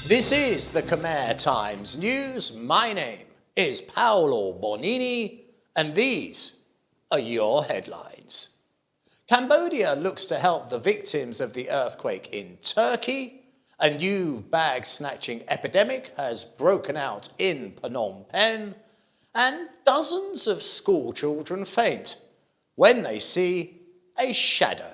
This is the Khmer Times News. My name is Paolo Bonini, and these are your headlines. Cambodia looks to help the victims of the earthquake in Turkey. A new bag-snatching epidemic has broken out in Phnom Penh. And dozens of school children faint when they see a shadow.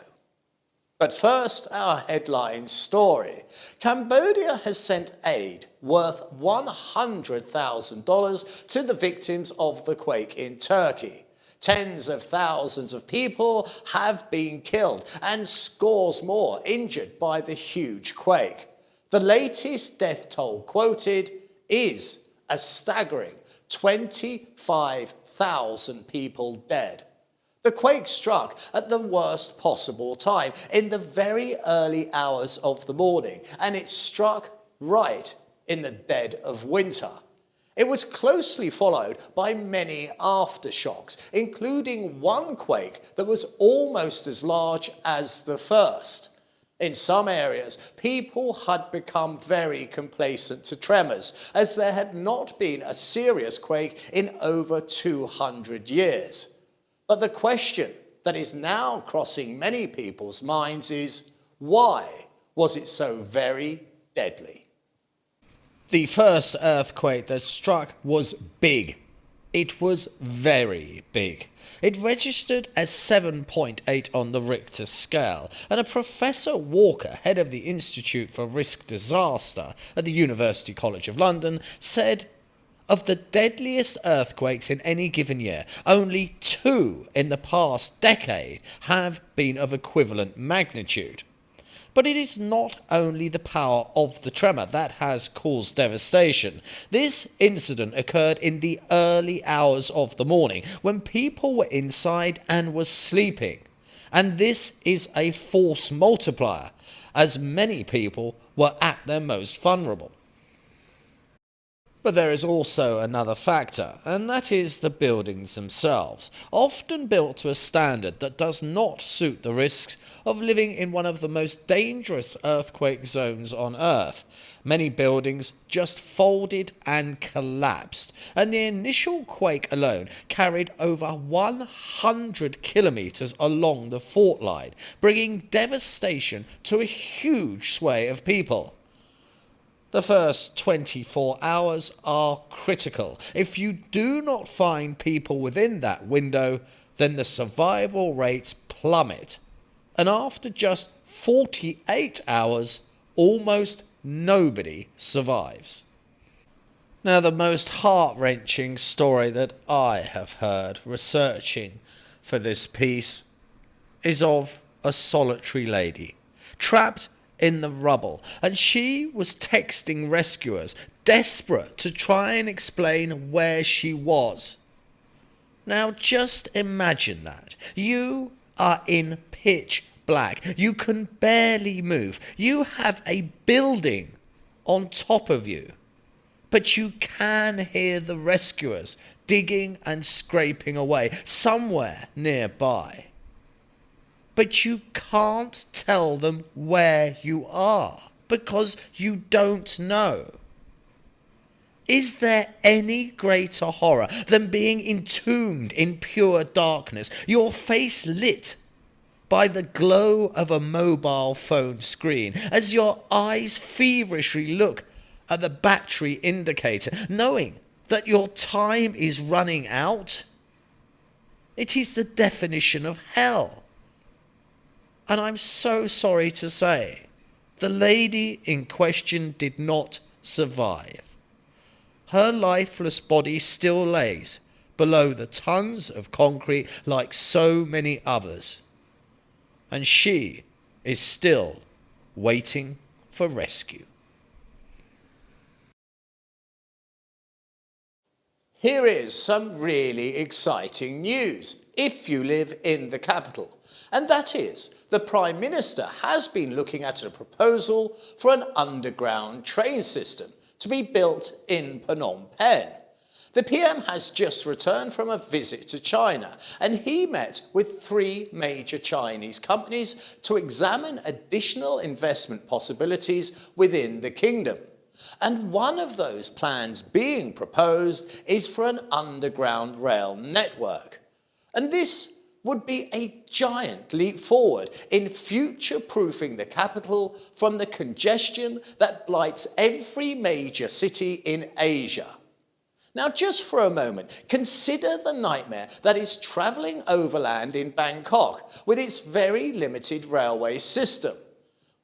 But first, our headline story. Cambodia has sent aid worth $100,000 to the victims of the quake in Turkey. Tens of thousands of people have been killed and scores more injured by the huge quake. The latest death toll quoted is a staggering 25,000 people dead. The quake struck at the worst possible time, in the very early hours of the morning, and it struck right in the dead of winter. It was closely followed by many aftershocks, including one quake that was almost as large as the first. In some areas, people had become very complacent to tremors, as there had not been a serious quake in over 200 years. But the question that is now crossing many people's minds is, why was it so very deadly? The first earthquake that struck was big. It was very big. It registered as 7.8 on the Richter scale, and a Professor Walker, head of the Institute for Risk Disaster at the University College of London, said, of the deadliest earthquakes in any given year, only 2 in the past decade have been of equivalent magnitude. But it is not only the power of the tremor that has caused devastation. This incident occurred in the early hours of the morning, when people were inside and were sleeping. And this is a force multiplier, as many people were at their most vulnerable. But there is also another factor, and that is the buildings themselves, often built to a standard that does not suit the risks of living in one of the most dangerous earthquake zones on Earth. Many buildings just folded and collapsed, and the initial quake alone carried over 100 kilometers along the fault line, bringing devastation to a huge swathe of people. The first 24 hours are critical. If you do not find people within that window, then the survival rates plummet. And after just 48 hours, almost nobody survives. Now, the most heart-wrenching story that I have heard researching for this piece is of a solitary lady trapped in the rubble, and she was texting rescuers, desperate to try and explain where she was. Now just imagine that. You are in pitch black. You can barely move. You have a building on top of you. But you can hear the rescuers digging and scraping away somewhere nearby. But you can't tell them where you are, because you don't know. Is there any greater horror than being entombed in pure darkness, your face lit by the glow of a mobile phone screen, as your eyes feverishly look at the battery indicator, knowing that your time is running out? It is the definition of hell. And I'm so sorry to say, the lady in question did not survive. Her lifeless body still lays below the tons of concrete like so many others. And she is still waiting for rescue. Here is some really exciting news if you live in the capital, and that is the Prime Minister has been looking at a proposal for an underground train system to be built in Phnom Penh. The PM has just returned from a visit to China, and he met with 3 major Chinese companies to examine additional investment possibilities within the kingdom. And one of those plans being proposed is for an underground rail network. And this would be a giant leap forward in future-proofing the capital from the congestion that blights every major city in Asia. Now, just for a moment, consider the nightmare that is travelling overland in Bangkok with its very limited railway system.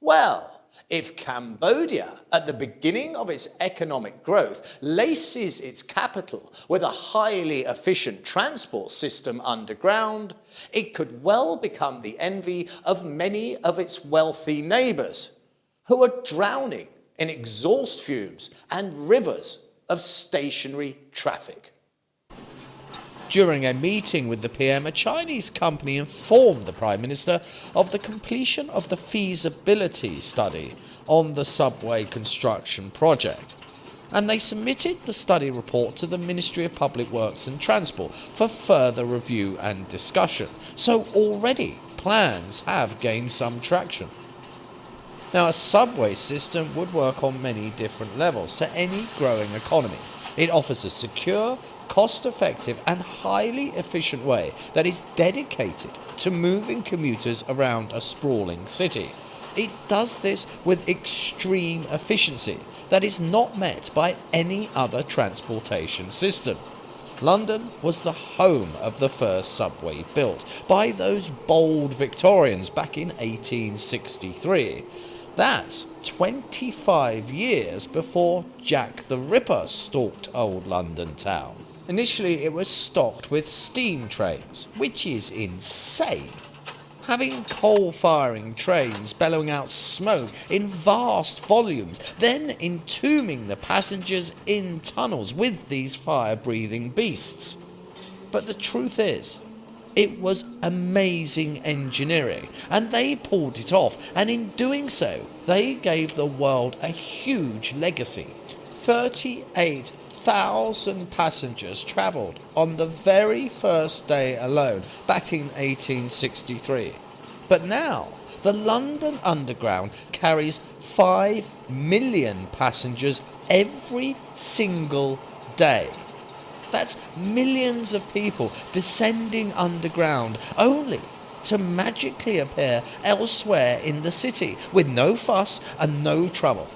Well, if Cambodia, at the beginning of its economic growth, laces its capital with a highly efficient transport system underground, it could well become the envy of many of its wealthy neighbours, who are drowning in exhaust fumes and rivers of stationary traffic. During a meeting with the PM, a Chinese company informed the Prime Minister of the completion of the feasibility study on the subway construction project, and they submitted the study report to the Ministry of Public Works and Transport for further review and discussion. So already plans have gained some traction. Now, a subway system would work on many different levels to any growing economy. It offers a secure, cost-effective and highly efficient way that is dedicated to moving commuters around a sprawling city. It does this with extreme efficiency that is not met by any other transportation system. London was the home of the first subway built by those bold Victorians back in 1863. That's 25 years before Jack the Ripper stalked old London town. Initially, it was stocked with steam trains, which is insane. Having coal-firing trains bellowing out smoke in vast volumes, then entombing the passengers in tunnels with these fire-breathing beasts. But the truth is, it was amazing engineering, and they pulled it off, and in doing so, they gave the world a huge legacy. 38,000 passengers travelled on the very first day alone, back in 1863. But now, the London Underground carries 5 million passengers every single day. That's millions of people descending underground, only to magically appear elsewhere in the city, with no fuss and no trouble.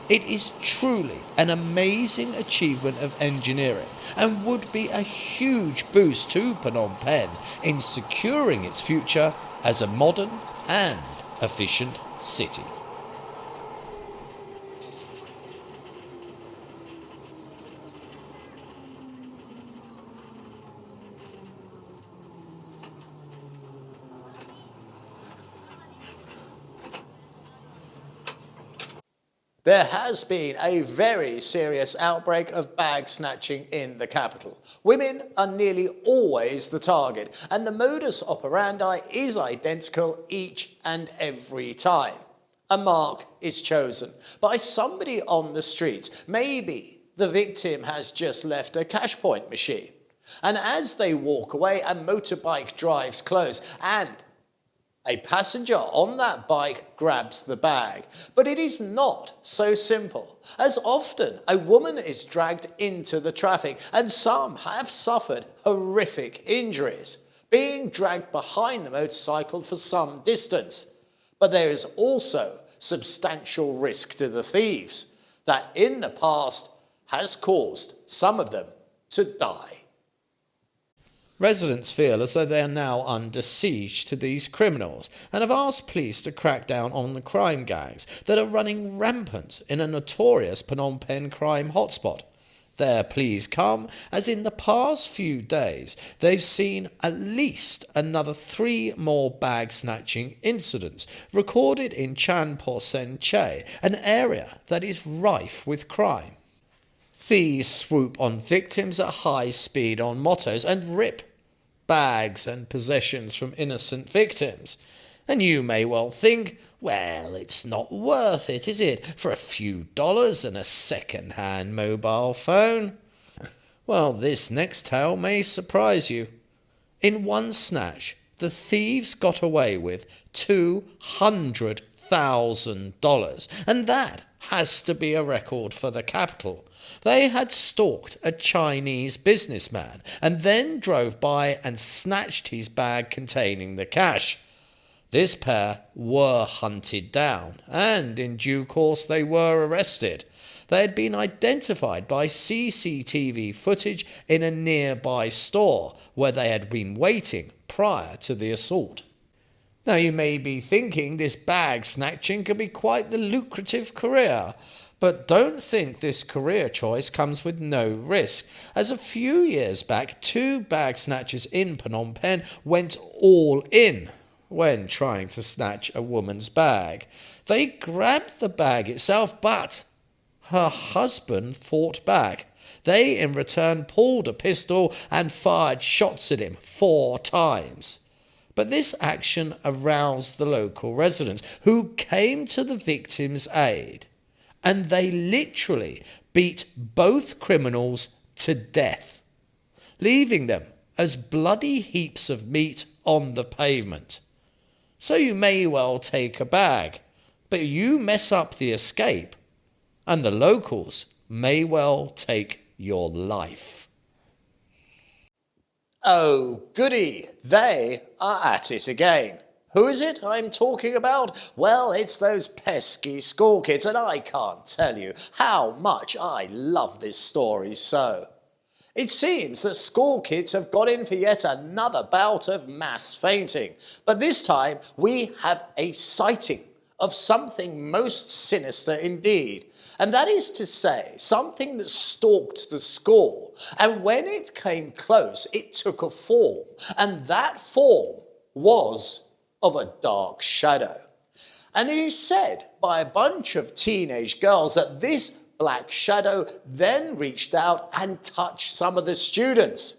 It is truly an amazing achievement of engineering, and would be a huge boost to Phnom Penh in securing its future as a modern and efficient city. There has been a very serious outbreak of bag snatching in the capital. Women are nearly always the target, and the modus operandi is identical each and every time. A mark is chosen by somebody on the street. Maybe the victim has just left a cash point machine. And as they walk away, a motorbike drives close, and a passenger on that bike grabs the bag. But it is not so simple, as often a woman is dragged into the traffic, and some have suffered horrific injuries, being dragged behind the motorcycle for some distance. But there is also substantial risk to the thieves that in the past has caused some of them to die. Residents feel as though they are now under siege to these criminals, and have asked police to crack down on the crime gangs that are running rampant in a notorious Phnom Penh crime hotspot. Their pleas come as in the past few days they've seen at least another 3 more bag-snatching incidents recorded in Chanpo Sen Che, an area that is rife with crime. Thieves swoop on victims at high speed on motos and rip bags and possessions from innocent victims. And you may well think, well, it's not worth it, is it, for a few dollars and a second-hand mobile phone? Well, this next tale may surprise you. In one snatch, the thieves got away with $200,000, and that has to be a record for the capital. They had stalked a Chinese businessman and then drove by and snatched his bag containing the cash. This pair were hunted down, and in due course they were arrested. They had been identified by CCTV footage in a nearby store where they had been waiting prior to the assault. Now you may be thinking this bag snatching could be quite the lucrative career, but don't think this career choice comes with no risk, as a few years back 2 bag snatchers in Phnom Penh went all in when trying to snatch a woman's bag. They grabbed the bag itself, but her husband fought back. They in return pulled a pistol and fired shots at him 4 times. But this action aroused the local residents, who came to the victim's aid, and they literally beat both criminals to death, leaving them as bloody heaps of meat on the pavement. So you may well take a bag, but you mess up the escape, and the locals may well take your life. Oh, goody, they are at it again. Who is it I'm talking about? Well, it's those pesky school kids, and I can't tell you how much I love this story so. It seems that school kids have got in for yet another bout of mass fainting, but this time we have a sighting of something most sinister indeed, and that is to say, something that stalked the school, and when it came close, it took a form, and that form was of a dark shadow. And it is said by a bunch of teenage girls that this black shadow then reached out and touched some of the students.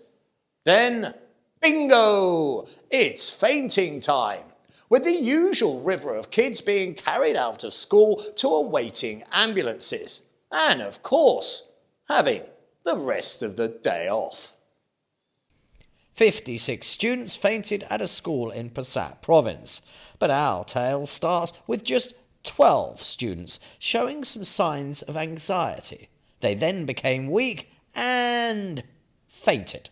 Then, bingo! It's fainting time, with the usual river of kids being carried out of school to awaiting ambulances, and of course, having the rest of the day off. 56 students fainted at a school in Passat province, but our tale starts with just 12 students showing some signs of anxiety. They then became weak and fainted.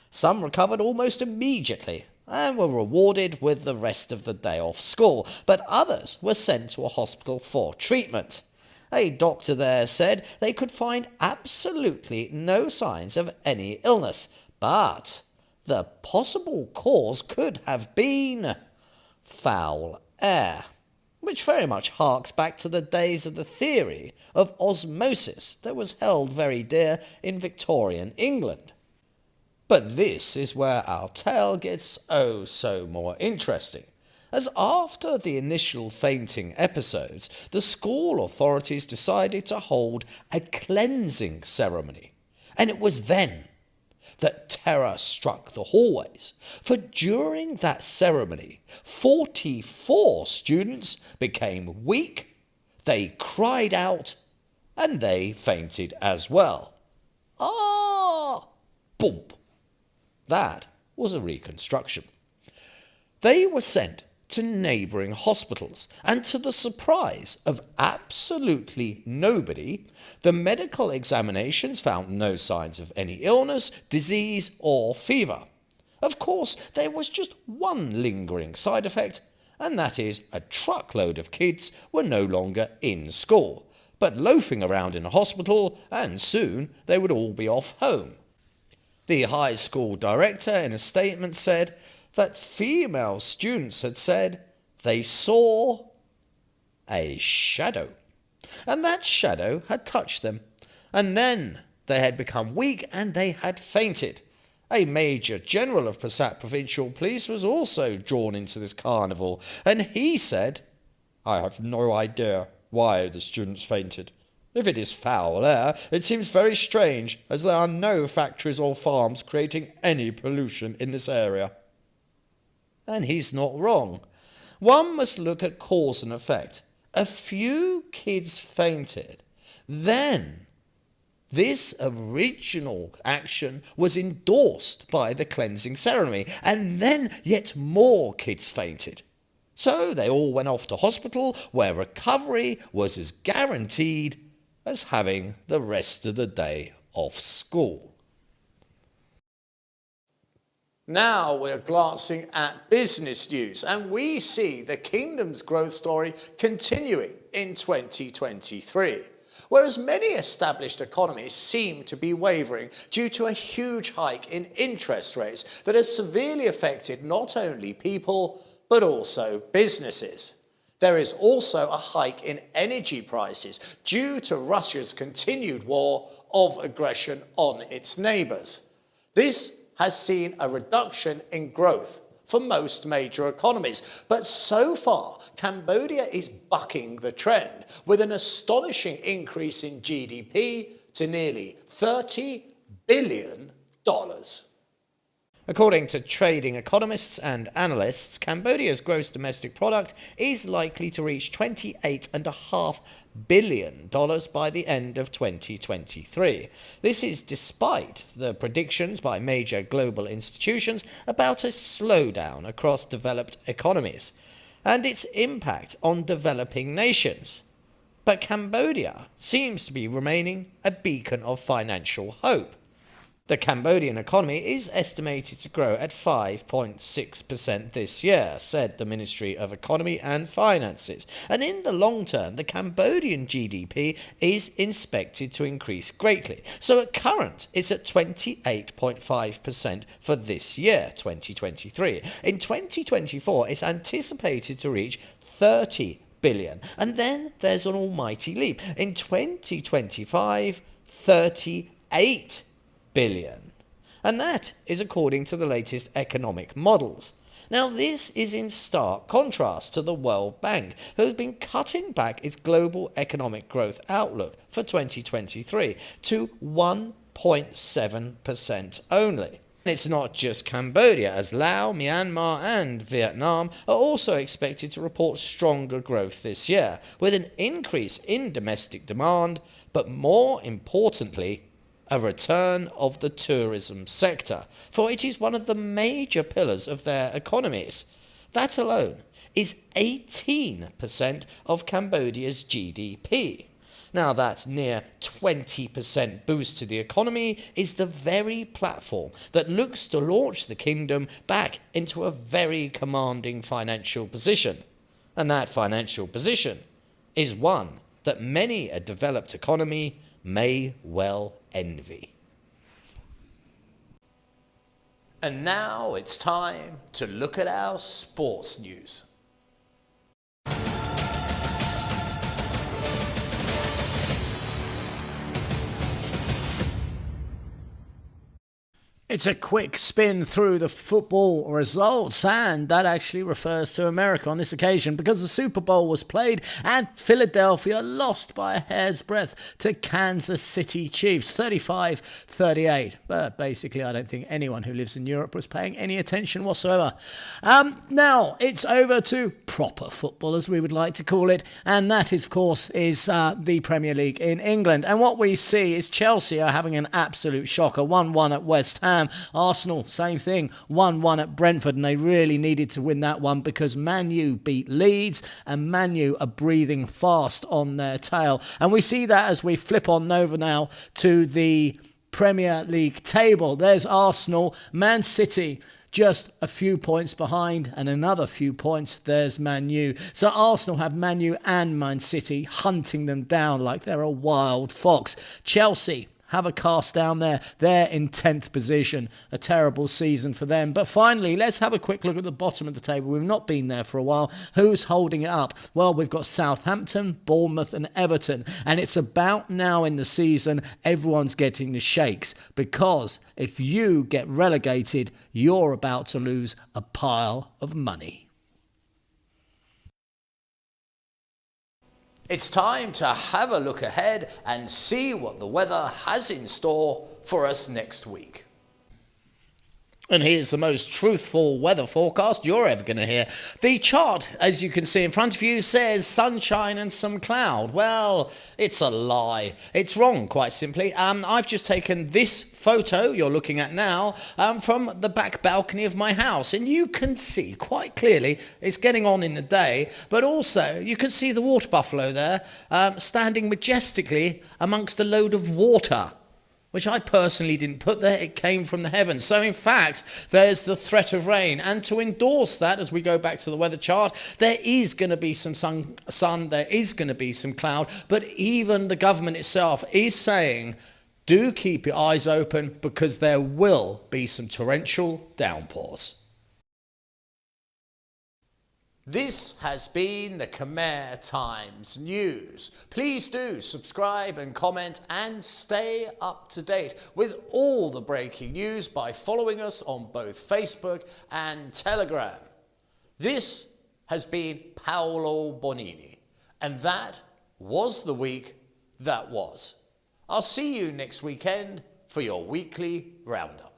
Some recovered almost immediately and were rewarded with the rest of the day off school, but others were sent to a hospital for treatment. A doctor there said they could find absolutely no signs of any illness, but the possible cause could have been foul air, which very much harks back to the days of the theory of osmosis that was held very dear in Victorian England. But this is where our tale gets oh so more interesting, as after the initial fainting episodes, the school authorities decided to hold a cleansing ceremony, and it was then that terror struck the hallways, for during that ceremony, 44 students became weak, they cried out, and they fainted as well. Ah! Boom! That was a reconstruction. They were sent to neighbouring hospitals, and to the surprise of absolutely nobody, the medical examinations found no signs of any illness, disease or fever. Of course, there was just one lingering side effect, and that is a truckload of kids were no longer in school, but loafing around in a hospital, and soon they would all be off home. The high school director in a statement said that female students had said they saw a shadow, and that shadow had touched them, and then they had become weak and they had fainted. A Major General of Passat Provincial Police was also drawn into this carnival, and he said, "I have no idea why the students fainted. If it is foul air, it seems very strange, as there are no factories or farms creating any pollution in this area." And he's not wrong. One must look at cause and effect. A few kids fainted. Then this original action was endorsed by the cleansing ceremony, and then yet more kids fainted. So they all went off to hospital, where recovery was as guaranteed as having the rest of the day off school. Now we're glancing at business news, and we see the kingdom's growth story continuing in 2023. Whereas many established economies seem to be wavering due to a huge hike in interest rates that has severely affected not only people, but also businesses. There is also a hike in energy prices due to Russia's continued war of aggression on its neighbours. This has seen a reduction in growth for most major economies. But so far, Cambodia is bucking the trend with an astonishing increase in GDP to nearly $30 billion. According to trading economists and analysts, Cambodia's gross domestic product is likely to reach $28.5 billion by the end of 2023. This is despite the predictions by major global institutions about a slowdown across developed economies and its impact on developing nations. But Cambodia seems to be remaining a beacon of financial hope. The Cambodian economy is estimated to grow at 5.6% this year, said the Ministry of Economy and Finances. And in the long term, the Cambodian GDP is expected to increase greatly. So at current, it's at 28.5% for this year, 2023. In 2024, it's anticipated to reach 30 billion. And then there's an almighty leap. In 2025, 38 billion. And that is according to the latest economic models. Now, this is in stark contrast to the World Bank, who has been cutting back its global economic growth outlook for 2023 to 1.7% only. It's not just Cambodia, as Laos, Myanmar and Vietnam are also expected to report stronger growth this year, with an increase in domestic demand, but more importantly, a return of the tourism sector, for it is one of the major pillars of their economies. That alone is 18% of Cambodia's GDP. Now, that near 20% boost to the economy is the very platform that looks to launch the kingdom back into a very commanding financial position. And that financial position is one that many a developed economy may well envy. And now it's time to look at our sports news. It's a quick spin through the football results, and that actually refers to America on this occasion because the Super Bowl was played and Philadelphia lost by a hair's breadth to Kansas City Chiefs, 35-38. But basically, I don't think anyone who lives in Europe was paying any attention whatsoever. Now, it's over to proper football, as we would like to call it, and that, of course, is the Premier League in England. And what we see is Chelsea are having an absolute shocker, 1-1 at West Ham. Arsenal, same thing, 1-1 at Brentford, and they really needed to win that one because Man U beat Leeds, and Man U are breathing fast on their tail. And we see that as we flip on over now to the Premier League table. There's Arsenal, Man City just a few points behind, and another few points, there's Man U. So Arsenal have Man U and Man City hunting them down like they're a wild fox. Chelsea have a cast down there. They're in 10th position. A terrible season for them. But finally, let's have a quick look at the bottom of the table. We've not been there for a while. Who's holding it up? Well, we've got Southampton, Bournemouth and Everton. And it's about now in the season, everyone's getting the shakes. Because if you get relegated, you're about to lose a pile of money. It's time to have a look ahead and see what the weather has in store for us next week. And here's the most truthful weather forecast you're ever going to hear. The chart, as you can see in front of you, says sunshine and some cloud. Well, it's a lie. It's wrong, quite simply. I've just taken this photo you're looking at now from the back balcony of my house. And you can see quite clearly it's getting on in the day. But also, you can see the water buffalo there standing majestically amongst a load of water, which I personally didn't put there. It came from the heavens. So in fact, there's the threat of rain. And to endorse that, as we go back to the weather chart, there is going to be some sun, there is going to be some cloud, but even the government itself is saying, do keep your eyes open because there will be some torrential downpours. This has been the Khmer Times News. Please do subscribe and comment and stay up to date with all the breaking news by following us on both Facebook and Telegram. This has been Paolo Bonini, and that was the week that was. I'll see you next weekend for your weekly Roundup.